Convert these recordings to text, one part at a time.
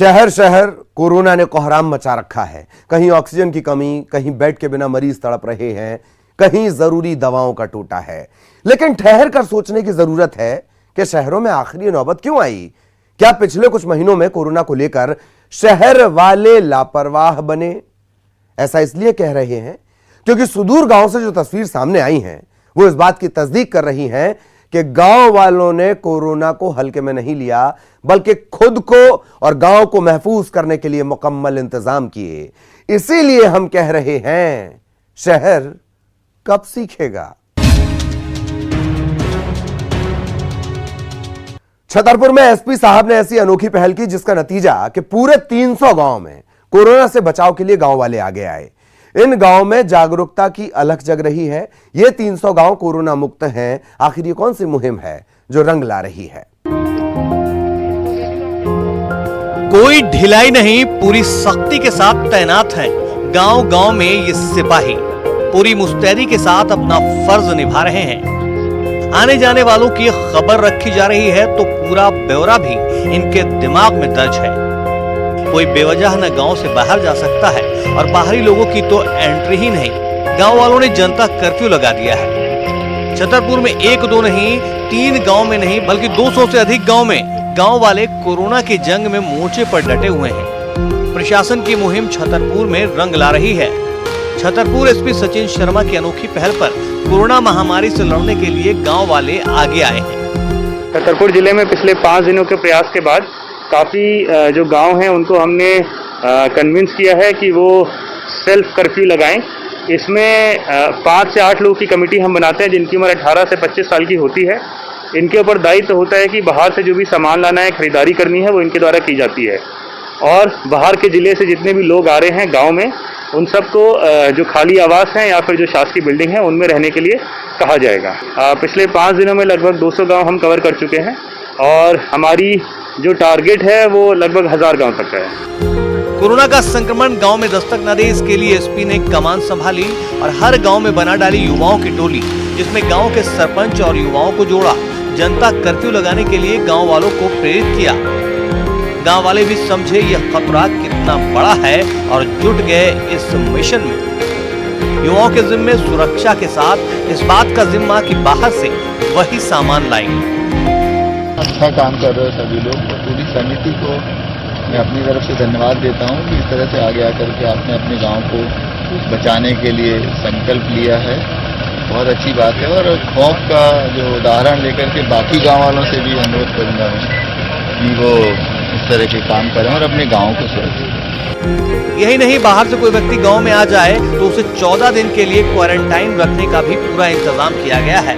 शहर शहर कोरोना ने कोहराम मचा रखा है। कहीं ऑक्सीजन की कमी, कहीं बेड के बिना मरीज तड़प रहे हैं, कहीं जरूरी दवाओं का टूटा है। लेकिन ठहर कर सोचने की जरूरत है कि शहरों में आखिर ये नौबत क्यों आई? क्या पिछले कुछ महीनों में कोरोना को लेकर शहर वाले लापरवाह बने? ऐसा इसलिए कह रहे हैं क्योंकि सुदूर गांव से जो तस्वीर सामने आई है वो इस बात की तस्दीक कर रही है कि गांव वालों ने कोरोना को हल्के में नहीं लिया, बल्कि खुद को और गांव को महफूज करने के लिए मुकम्मल इंतजाम किए। इसीलिए हम कह रहे हैं, शहर कब सीखेगा? छतरपुर में एसपी साहब ने ऐसी अनोखी पहल की जिसका नतीजा कि पूरे 300 गांव में कोरोना से बचाव के लिए गांव वाले आगे आए। इन गांव में जागरूकता की अलख जग रही है। ये 300 गांव कोरोना मुक्त हैं। आखिर ये कौन सी मुहिम है जो रंग ला रही है? कोई ढिलाई नहीं, पूरी सख्ती के साथ तैनात है गांव गांव में ये सिपाही। पूरी मुस्तैदी के साथ अपना फर्ज निभा रहे हैं। आने जाने वालों की खबर रखी जा रही है तो पूरा ब्यौरा भी इनके दिमाग में दर्ज है। कोई बेवजह न गांव से बाहर जा सकता है और बाहरी लोगों की तो एंट्री ही नहीं। गांव वालों ने जनता कर्फ्यू लगा दिया है। छतरपुर में 1-2 नहीं, 3 गांव में नहीं बल्कि 200 से अधिक गांव में गांव वाले कोरोना की जंग में मोर्चे पर डटे हुए हैं। प्रशासन की मुहिम छतरपुर में रंग ला रही है। छतरपुर एसपी सचिन शर्मा की अनोखी पहल पर कोरोना महामारी से लड़ने के लिए गांव वाले आगे आए हैं। छतरपुर जिले में पिछले 5 दिनों के प्रयास के बाद काफ़ी जो गांव हैं उनको हमने कन्विंस किया है कि वो सेल्फ कर्फ्यू लगाएं। इसमें 5 से 8 लोगों की कमेटी हम बनाते हैं जिनकी उम्र 18 से 25 साल की होती है। इनके ऊपर दायित्व होता है कि बाहर से जो भी सामान लाना है, खरीदारी करनी है, वो इनके द्वारा की जाती है। और बाहर के ज़िले से जितने भी लोग आ रहे हैं गाँव में, उन सबको जो खाली आवास हैं या फिर जो शासकीय बिल्डिंग है उनमें रहने के लिए कहा जाएगा। पिछले 5 दिनों में लगभग 200 गाँव हम कवर कर चुके हैं और हमारी जो टारगेट है वो लगभग 1000 गांव तक का है। कोरोना का संक्रमण गांव में दस्तक न दे, इसके लिए एसपी ने कमान संभाली और हर गांव में बना डाली युवाओं की टोली, जिसमें गांव के सरपंच और युवाओं को जोड़ा। जनता कर्फ्यू लगाने के लिए गांव वालों को प्रेरित किया। गांव वाले भी समझे यह खतरा कितना बड़ा है और जुट गए इस मिशन में। युवाओं के जिम्मे सुरक्षा के साथ इस बात का जिम्मा कि बाहर से वही सामान लाएंगे। अच्छा काम कर रहे हो सभी लोग, और पूरी समिति को मैं अपनी तरफ से धन्यवाद देता हूँ कि इस तरह से आगे आकर के आपने अपने गांव को बचाने के लिए संकल्प लिया है। बहुत अच्छी बात है और खौफ का जो उदाहरण लेकर के बाकी गांव वालों से भी अनुरोध करूंगा मैं कि वो इस तरह के काम करें और अपने गाँव को सुरक्षित। यही नहीं, बाहर से कोई व्यक्ति गाँव में आ जाए तो उसे 14 दिन के लिए क्वारंटाइन रखने का भी पूरा इंतजाम किया गया है।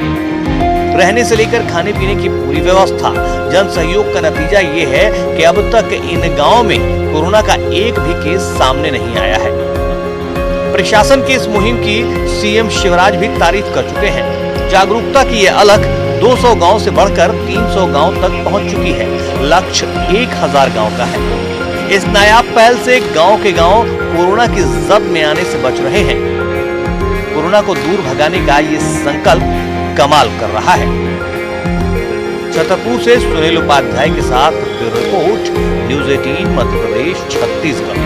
रहने से लेकर खाने पीने की पूरी व्यवस्था। जन सहयोग का नतीजा ये है कि अब तक इन गांवों में कोरोना का एक भी केस सामने नहीं आया है। प्रशासन की इस मुहिम की सीएम शिवराज भी तारीफ कर चुके हैं। जागरूकता की ये अलख 200 गांव से बढ़कर 300 गांव तक पहुंच चुकी है। लक्ष्य 1000 गांव का है। इस नायाब पहल से गांव के गांव कोरोना की जद में आने से बच रहे हैं। कोरोना को दूर भगाने का ये संकल्प कमाल कर रहा है। छतरपुर से सुनील उपाध्याय के साथ bureau report, news 18 Madhya Pradesh Chhattisgarh.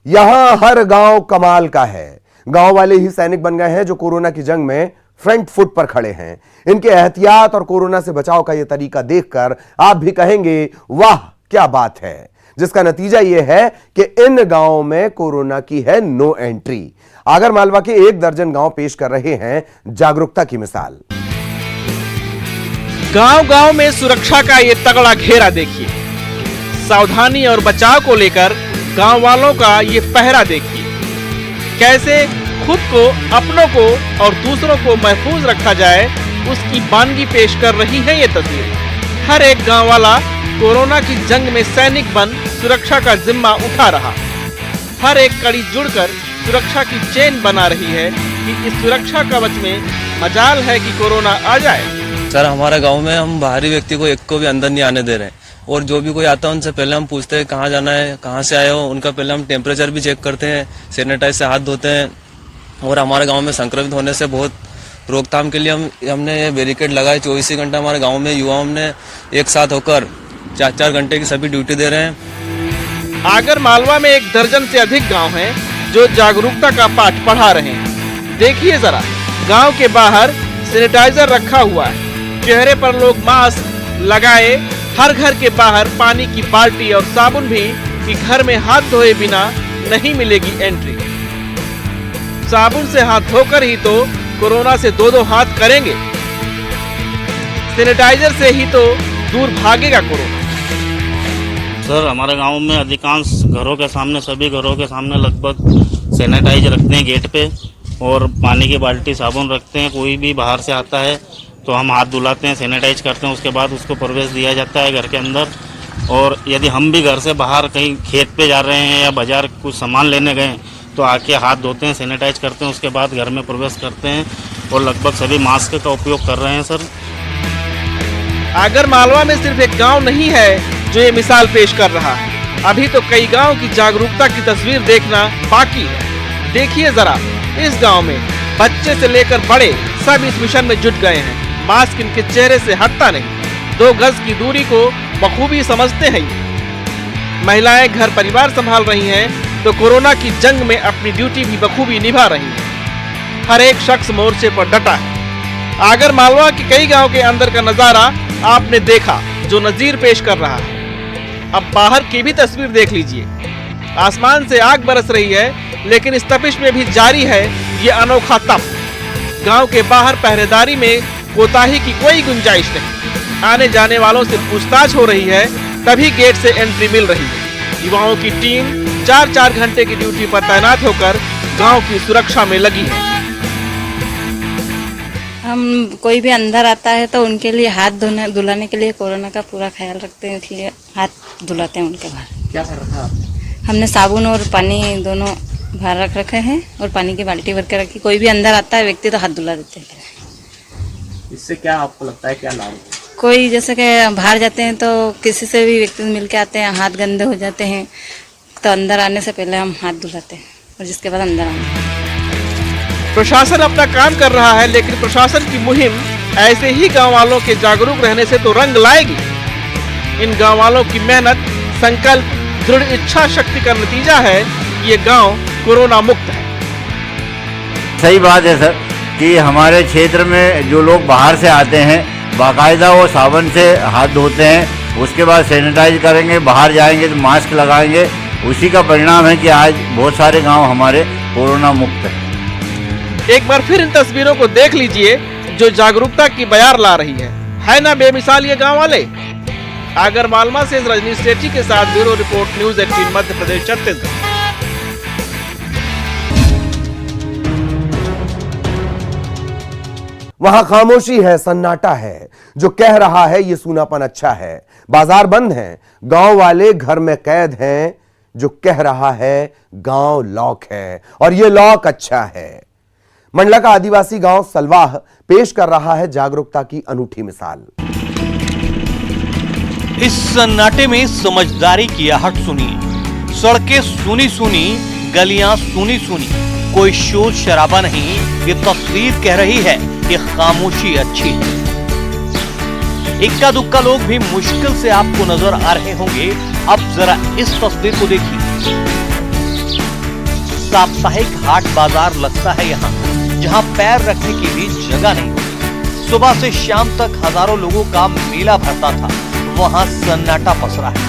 यहां हर गांव कमाल का है। गांव वाले ही सैनिक बन गए हैं जो कोरोना की जंग में फ्रंट फुट पर खड़े हैं। इनके एहतियात और कोरोना से बचाव का यह तरीका देखकर आप भी कहेंगे, वाह क्या बात है। जिसका नतीजा यह है कि इन गांवों में कोरोना की है नो एंट्री। आगर मालवा के 1 दर्जन गांव पेश कर रहे हैं जागरूकता की मिसाल। गांव-गांव में सुरक्षा का ये तगड़ा घेरा देखिए। सावधानी और बचाव को लेकर गांव वालों का ये पहरा देखिए। कैसे खुद को, अपनों को और दूसरों को महफूज रखा जाए, उसकी बानगी पेश कर रही है ये तस्वीर। हर एक गांव वाला कोरोना की जंग में सैनिक बन सुरक्षा का जिम्मा उठा रहा। हर एक कड़ी जुड़कर सुरक्षा की चेन बना रही है कि इस सुरक्षा कवच में मजाल है कि कोरोना आ जाए। सर, हमारे गांव में हम बाहरी व्यक्ति को एक को भी अंदर नहीं आने दे रहे हैं और जो भी कोई आता है उनसे पहले हम पूछते हैं कहाँ जाना है, कहाँ से आए हो। उनका पहले हम टेम्परेचर भी चेक करते हैं, सैनिटाइज से हाथ धोते हैं। और हमारे गाँव में संक्रमित होने से बहुत रोकथाम के लिए हमने ये बैरिकेड लगाए। 24 घंटा हमारे गांव में युवाओं ने एक साथ होकर 4-4 घंटे की सभी ड्यूटी दे रहे हैं। आगर मालवा में 1 दर्जन से अधिक गांव हैं जो जागरूकता का पाठ पढ़ा रहे हैं। देखिए जरा, गांव के बाहर सैनिटाइजर रखा हुआ है, चेहरे पर लोग मास्क लगाए। हर घर के बाहर पानी की बाल्टी और साबुन भी कि घर में हाथ धोए बिना नहीं मिलेगी एंट्री। साबुन से हाथ धोकर ही तो कोरोना से 2-2 हाथ करेंगे, सैनिटाइजर से ही तो दूर भागेगा कोरोना। सर, हमारे गांव में अधिकांश घरों के सामने, सभी घरों के सामने लगभग सैनिटाइज रखते हैं गेट पे, और पानी की बाल्टी साबुन रखते हैं। कोई भी बाहर से आता है तो हम हाथ धुलाते हैं, सैनिटाइज करते हैं, उसके बाद उसको प्रवेश दिया जाता है घर के अंदर। और यदि हम भी घर से बाहर कहीं खेत पे जा रहे हैं या बाजार कुछ सामान लेने गए तो आके हाथ धोते हैं, सैनिटाइज करते हैं, उसके बाद घर में प्रवेश करते हैं। और लगभग सभी मास्क का उपयोग कर रहे हैं सर। आगर मालवा में सिर्फ एक गांव नहीं है जो ये मिसाल पेश कर रहा है, अभी तो कई गांव की जागरूकता की तस्वीर देखना बाकी है। देखिए जरा, इस गांव में बच्चे से लेकर बड़े सब इस मिशन में जुट गए हैं। मास्क इनके चेहरे से हटता नहीं, 2 गज की दूरी को बखूबी समझते हैं। महिलाएं घर परिवार संभाल रही हैं तो कोरोना की जंग में अपनी ड्यूटी भी बखूबी निभा रही हैं। हर एक शख्स मोर्चे पर डटा है। आगर मालवा के कई गांव के अंदर का नजारा आपने देखा जो नजीर पेश कर रहा है। अब बाहर की भी तस्वीर देख लीजिए। आसमान से आग बरस रही है, लेकिन इस तपिश में भी जारी है ये अनोखा तप। गांव के बाहर पहरेदारी में कोताही की कोई गुंजाइश नहीं। आने जाने वालों से पूछताछ हो रही है, तभी गेट से एंट्री मिल रही है। युवाओं की टीम 4-4 घंटे की ड्यूटी पर तैनात होकर गांव की सुरक्षा में लगी है। हम कोई भी अंदर आता है तो उनके लिए हाथ धुलाने के लिए कोरोना का पूरा ख्याल रखते हैं, इसलिए हाथ धुलाते हैं उनके बाहर। क्या कर रखा आपने? हमने साबुन और पानी दोनों बाहर रख रखे हैं और पानी की बाल्टी भर के रखी। कोई भी अंदर आता है व्यक्ति तो हाथ धुला देते हैं। इससे क्या आपको लगता है, क्या लाभ? कोई जैसे कि बाहर जाते हैं तो किसी से भी व्यक्ति मिल के आते हैं, हाथ गंदे हो जाते हैं, तो अंदर आने से पहले हम हाथ धुलाते हैं और जिसके बाद अंदर आते हैं। प्रशासन अपना काम कर रहा है, लेकिन प्रशासन की मुहिम ऐसे ही गांव वालों के जागरूक रहने से तो रंग लाएगी। इन गांव वालों की मेहनत, संकल्प, दृढ़ इच्छा शक्ति का नतीजा है कि ये गांव कोरोना मुक्त है। सही बात है सर कि हमारे क्षेत्र में जो लोग बाहर से आते हैं बाकायदा वो साबुन से हाथ धोते हैं, उसके बाद सैनिटाइज करेंगे, बाहर जाएंगे तो मास्क लगाएंगे। उसी का परिणाम है कि आज बहुत सारे गांव हमारे कोरोना मुक्त हैं। एक बार फिर इन तस्वीरों को देख लीजिए जो जागरूकता की बयार ला रही है ना बेमिसाल ये गांव वाले। आगर मालवा से रजनीश सेठी के साथ bureau report, news 18 Madhya Pradesh, Chhattisgarh. वहां खामोशी है, सन्नाटा है। जो कह रहा है ये सूनापन अच्छा है। बाजार बंद है, गांव वाले घर में कैद हैं। जो कह रहा है गांव लॉक है और ये लॉक अच्छा है। मंडला का आदिवासी गांव सलवाह पेश कर रहा है जागरूकता की अनूठी मिसाल। इस सन्नाटे में समझदारी की आहट सुनिए। सड़कें सुनी सुनी, गलियां सुनी सुनी, कोई शोर शराबा नहीं। ये तस्वीर कह रही है कि खामोशी अच्छी है। इक्का दुक्का लोग भी मुश्किल से आपको नजर आ रहे होंगे। अब जरा इस तस्वीर को देखिए। साप्ताहिक हाट बाजार लगता है यहाँ, जहाँ पैर रखने की भी जगह नहीं होती। सुबह से शाम तक हजारों लोगों का मेला भरता था, वहाँ सन्नाटा पसरा है।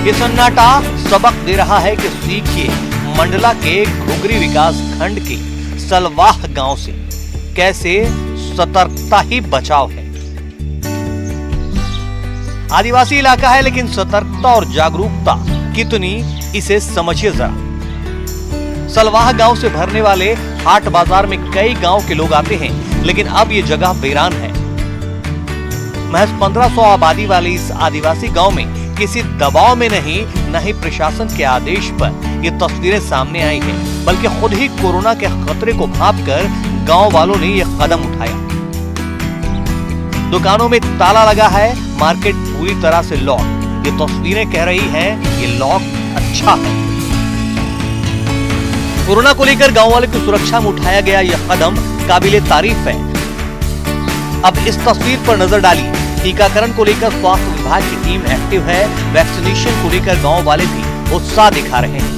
ये सन्नाटा सबक दे रहा है कि सीखिए मंडला के घुघरी विकास खंड के सलवाह गांव से कैसे सतर्कता ही बचाव है। आदिवासी इलाका है, लेकिन सतर्कता और जागरूकता कितनी, इसे समझिए जरा। सलवाह गांव से भरने वाले हाट बाजार में कई गांव के लोग आते हैं, लेकिन अब ये जगह वीरान है। महज 1500 आबादी वाले इस आदिवासी गांव में किसी दबाव में नहीं, न ही प्रशासन के आदेश पर ये तस्वीरें सामने आई हैं, बल्कि खुद ही कोरोना के खतरे को भांपकर गांव वालों ने ये कदम उठाया। दुकानों में ताला लगा है, मार्केट पूरी तरह से लॉक। ये तस्वीरें कह रही हैं ये लॉक अच्छा है। कोरोना को लेकर गांव वालों की सुरक्षा में उठाया गया यह कदम काबिले तारीफ है। अब इस तस्वीर पर नजर डालिए। टीकाकरण को लेकर स्वास्थ्य विभाग की टीम एक्टिव है। वैक्सीनेशन को लेकर गांव वाले भी उत्साह दिखा रहे हैं।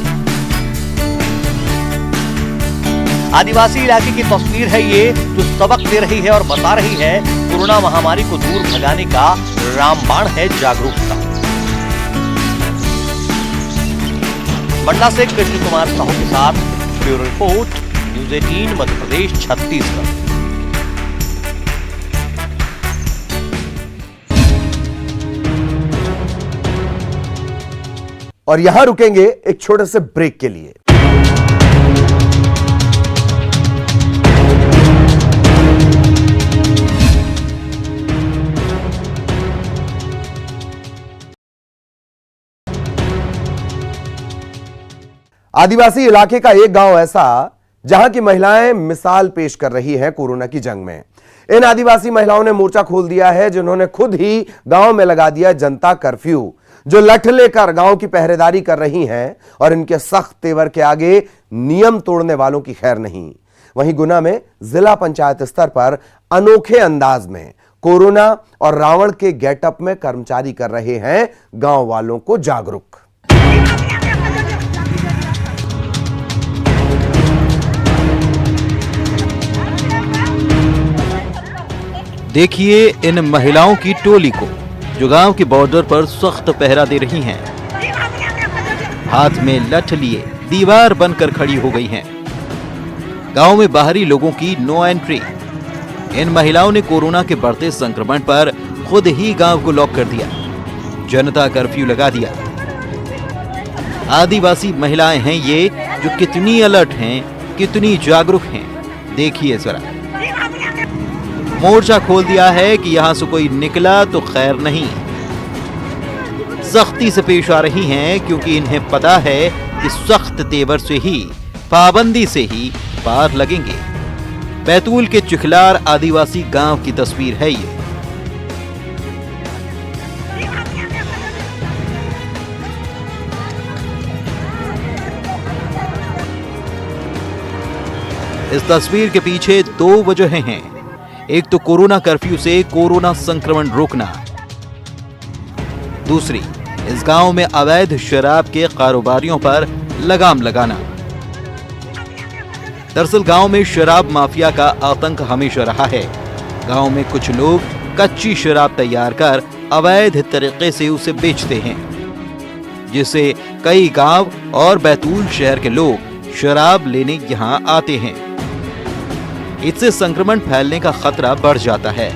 आदिवासी इलाके की तस्वीर है ये, जो सबक दे रही है और बता रही है कोरोना महामारी को दूर भगाने का रामबाण है जागरूकता। मंडला से कृष्ण कुमार साहू के साथ bureau report, news 18 Madhya Pradesh Chhattisgarh. और यहां रुकेंगे एक छोटे से ब्रेक के लिए। आदिवासी इलाके का एक गांव ऐसा जहां की महिलाएं मिसाल पेश कर रही हैं कोरोना की जंग में। इन आदिवासी महिलाओं ने मोर्चा खोल दिया है, जिन्होंने खुद ही गांव में लगा दिया जनता कर्फ्यू, जो लठ लेकर गांव की पहरेदारी कर रही हैं और इनके सख्त तेवर के आगे नियम तोड़ने वालों की खैर नहीं। वहीं गुना में जिला पंचायत स्तर पर अनोखे अंदाज में कोरोना और रावण के गेटअप में कर्मचारी कर रहे हैं गांव वालों को जागरूक। देखिए इन महिलाओं की टोली को, जो गांव के बॉर्डर पर सख्त पहरा दे रही हैं। हाथ में लठ लिए दीवार बनकर खड़ी हो गई हैं। गांव में बाहरी लोगों की नो एंट्री। इन महिलाओं ने कोरोना के बढ़ते संक्रमण पर खुद ही गांव को लॉक कर दिया, जनता कर्फ्यू लगा दिया। आदिवासी महिलाएं हैं ये, जो कितनी अलर्ट हैं, कितनी जागरूक हैं, देखिए जरा। मोर्चा खोल दिया है कि यहां से कोई निकला तो खैर नहीं। सख्ती से पेश आ रही हैं क्योंकि इन्हें पता है कि सख्त तेवर से ही, पाबंदी से ही पार लगेंगे। बैतूल के चिखलार आदिवासी गांव की तस्वीर है ये। इस तस्वीर के पीछे दो वजहें हैं। एक तो कोरोना कर्फ्यू से कोरोना संक्रमण रोकना, दूसरी इस गांव में अवैध शराब के कारोबारियों पर लगाम लगाना। दरअसल गांव में शराब माफिया का आतंक हमेशा रहा है। गांव में कुछ लोग कच्ची शराब तैयार कर अवैध तरीके से उसे बेचते हैं, जिससे कई गांव और बैतूल शहर के लोग शराब लेने यहां आते हैं। इससे संक्रमण फैलने का खतरा बढ़ जाता है।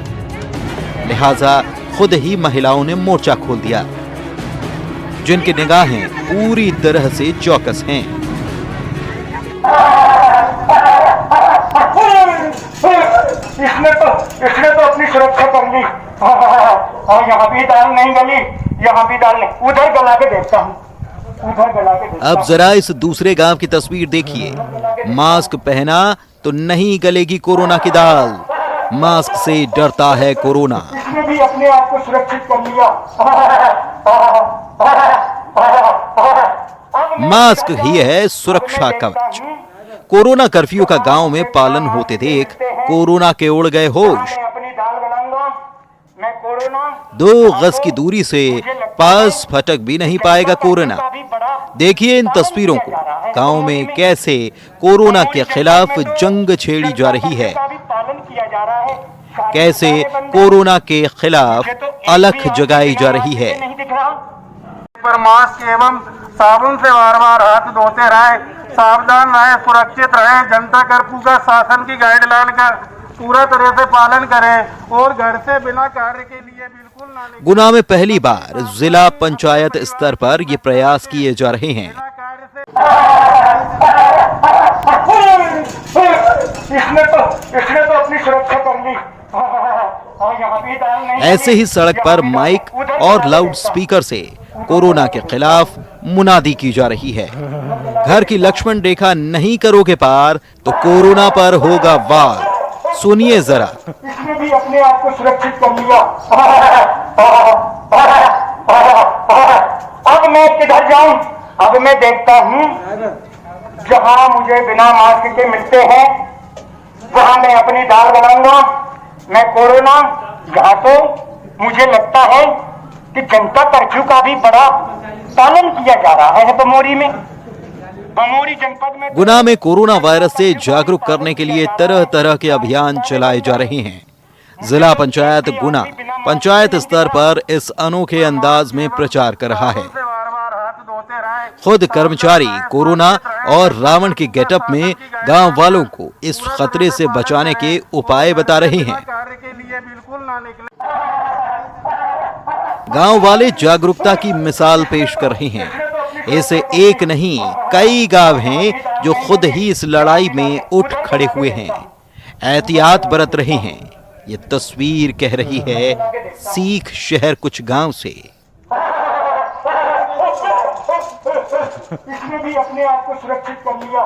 लिहाजा खुद ही महिलाओं ने मोर्चा खोल दिया, जिनकी निगाहें पूरी तरह से चौकस हैं। इसने तो अपनी सुरक्षा कर ली। यहाँ भी दाल नहीं गली, यहाँ भी दाल नहीं, उधर गला के देखता हूँ। अब जरा इस दूसरे गांव की तस्वीर देखिए। मास्क पहना तो नहीं गलेगी कोरोना की दाल। मास्क से डरता है कोरोना। इसने भी अपने आप को सुरक्षित कर लिया। मास्क ही है सुरक्षा कवच। कोरोना कर्फ्यू का गांव में पालन होते देख कोरोना के उड़ गए होश। 2 गज की दूरी से पास फटक भी नहीं पाएगा कोरोना। देखिए इन तस्वीरों को, गांव में कैसे कोरोना के खिलाफ जंग छेड़ी जा रही है, कैसे कोरोना के खिलाफ अलख जगाई जा रही है। पर मास्क एवं साबुन से बार-बार हाथ धोते रहे, सावधान रहे, सुरक्षित रहे। जनता कर्फ्यू का शासन की गाइडलाइन का पूरा तरह से पालन करें और घर से बिना कार्य के लिए बिल्कुल ना निकलें। गुना में पहली बार जिला पंचायत स्तर पर ये प्रयास किए जा रहे हैं। इसने तो अपनी सुरक्षा कर ली। ऐसे ही सड़क पर माइक और लाउड स्पीकर से कोरोना के खिलाफ मुनादी की जा रही है। घर की लक्ष्मण रेखा नहीं करोगे पार तो कोरोना पर होगा वार। सुनिए जरा। इसने भी अपने आप को सुरक्षित कर लिया। अब मैं किधर जाऊं? अब मैं देखता हूं जहां मुझे बिना मास्क के मिलते हैं वहां मैं अपनी दाल बनाऊंगा। मैं कोरोना यहाँ तो मुझे लगता है कि जनता कर्फ्यू का भी बड़ा पालन किया जा रहा है बमोरी में। बमोरी जनपद में गुना में कोरोना वायरस से जागरूक करने के लिए तरह तरह के अभियान चलाए जा रहे हैं। जिला पंचायत गुना पंचायत स्तर पर इस अनोखे अंदाज में प्रचार कर रहा है। खुद कर्मचारी कोरोना और रावण के गेटअप में गांव वालों को इस खतरे से बचाने के उपाय बता रहे हैं। गांव वाले जागरूकता की मिसाल पेश कर रहे हैं। ऐसे एक नहीं कई गांव हैं जो खुद ही इस लड़ाई में उठ खड़े हुए हैं, एहतियात बरत रहे हैं। ये तस्वीर कह रही है सीख शहर कुछ गांव से। इसने भी अपने आप को सुरक्षित कर लिया।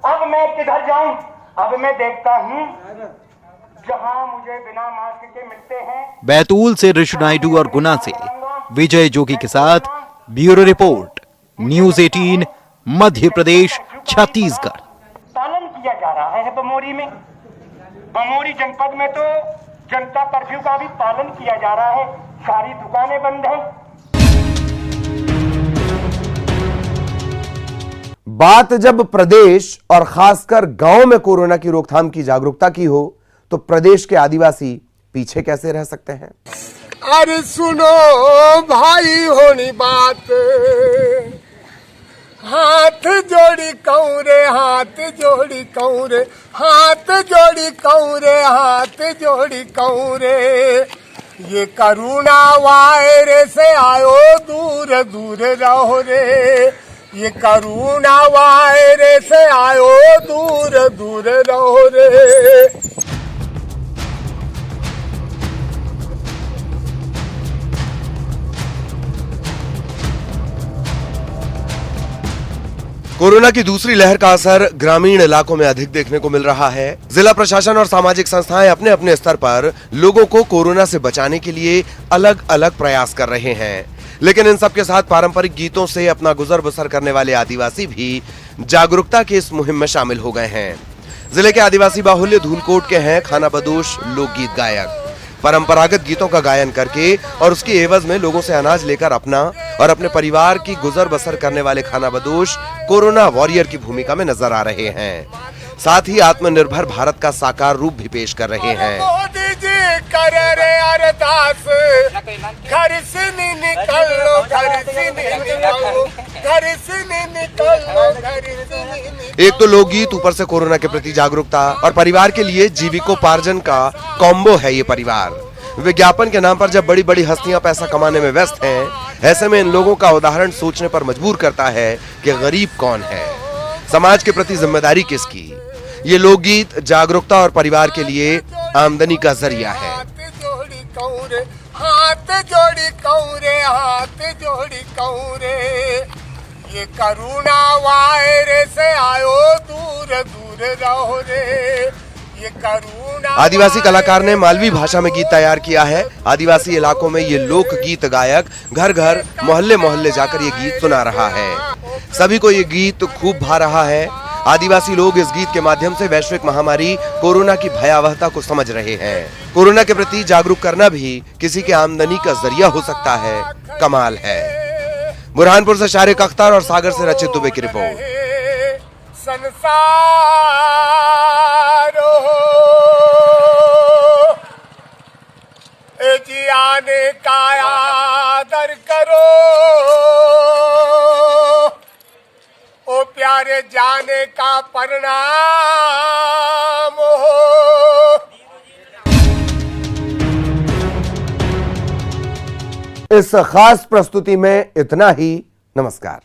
अब मैं किधर जाऊं? अब मैं देखता हूं जहां मुझे बिना मास्क के मिलते हैं। बैतूल से ऋषि नायडू और गुना से विजय जोगी के साथ bureau report, news 18 Madhya Pradesh Chhattisgarh. पालन किया जा रहा है बमोरी में। बमोरी जनपद में तो जनता कर्फ्यू का भी पालन किया जा रहा है। सारी दुकानें बंद हैं। बात जब प्रदेश और खासकर गांव में कोरोना की रोकथाम की जागरूकता की हो तो प्रदेश के आदिवासी पीछे कैसे रह सकते हैं? अरे सुनो भाई होनी बात, हाथ जोड़ी कौरे, हाथ जोड़ी कौरे, हाथ जोड़ी कौरे, हाथ जोड़ी कौरे। ये करुणा वायरस से आयो दूर दूर रहो रे। ये करुणा वायरस से आयो दूर दूर रहो रे। कोरोना की दूसरी लहर का असर ग्रामीण इलाकों में अधिक देखने को मिल रहा है। जिला प्रशासन और सामाजिक संस्थाएं अपने अपने स्तर पर लोगों को कोरोना से बचाने के लिए अलग अलग प्रयास कर रहे हैं, लेकिन इन सब के साथ पारंपरिक गीतों से अपना गुजर बसर करने वाले आदिवासी भी जागरूकता की इस मुहिम में शामिल हो गए हैं। जिले के आदिवासी बाहुल्य धूलकोट के हैं खानाबदोश लोकगीत गायक। परंपरागत गीतों का गायन करके और उसकी एवज में लोगों से अनाज लेकर अपना और अपने परिवार की गुजर बसर करने वाले खानाबदोश कोरोना वॉरियर की भूमिका में नजर आ रहे हैं। साथ ही आत्मनिर्भर भारत का साकार रूप भी पेश कर रहे हैं। मोदी जी कर रे अरदास, घर से नहीं निकलो, घर से नहीं निकलो, घर से नहीं निकलो, घर से नहीं निकलो। एक तो लोकगीत, ऊपर से कोरोना के प्रति जागरूकता और परिवार के लिए जीविकोपार्जन का कॉम्बो है ये परिवार। विज्ञापन के नाम पर जब बड़ी बड़ी हस्तियां पैसा कमाने में व्यस्त हैं, ऐसे में इन लोगों का उदाहरण सोचने पर मजबूर करता है कि गरीब कौन है, समाज के प्रति जिम्मेदारी किसकी। ये लोकगीत जागरूकता और परिवार के लिए आमदनी का जरिया है। हाथ जोड़ी कौरे, हाथ जोड़ी कौरे, हाथ जोड़ी कौरे। ये करुणा वायरस से आयो दूर दूर रहो रे। ये करुणा। आदिवासी कलाकार ने मालवी भाषा में गीत तैयार किया है। आदिवासी इलाकों में ये लोक गीत गायक घर घर मोहल्ले मोहल्ले जाकर ये गीत सुना रहा है। सभी को ये गीत खूब भा रहा है। आदिवासी लोग इस गीत के माध्यम से वैश्विक महामारी कोरोना की भयावहता को समझ रहे हैं। कोरोना के प्रति जागरूक करना भी किसी के आमदनी का जरिया हो सकता है। कमाल है। बुरहानपुर से शारिक अख्तर और सागर से रचित दुबे की रिपोर्ट। संसार जियाने का आदर करो, ओ प्यारे जाने का परिणाम हो। इस खास प्रस्तुति में इतना ही। नमस्कार।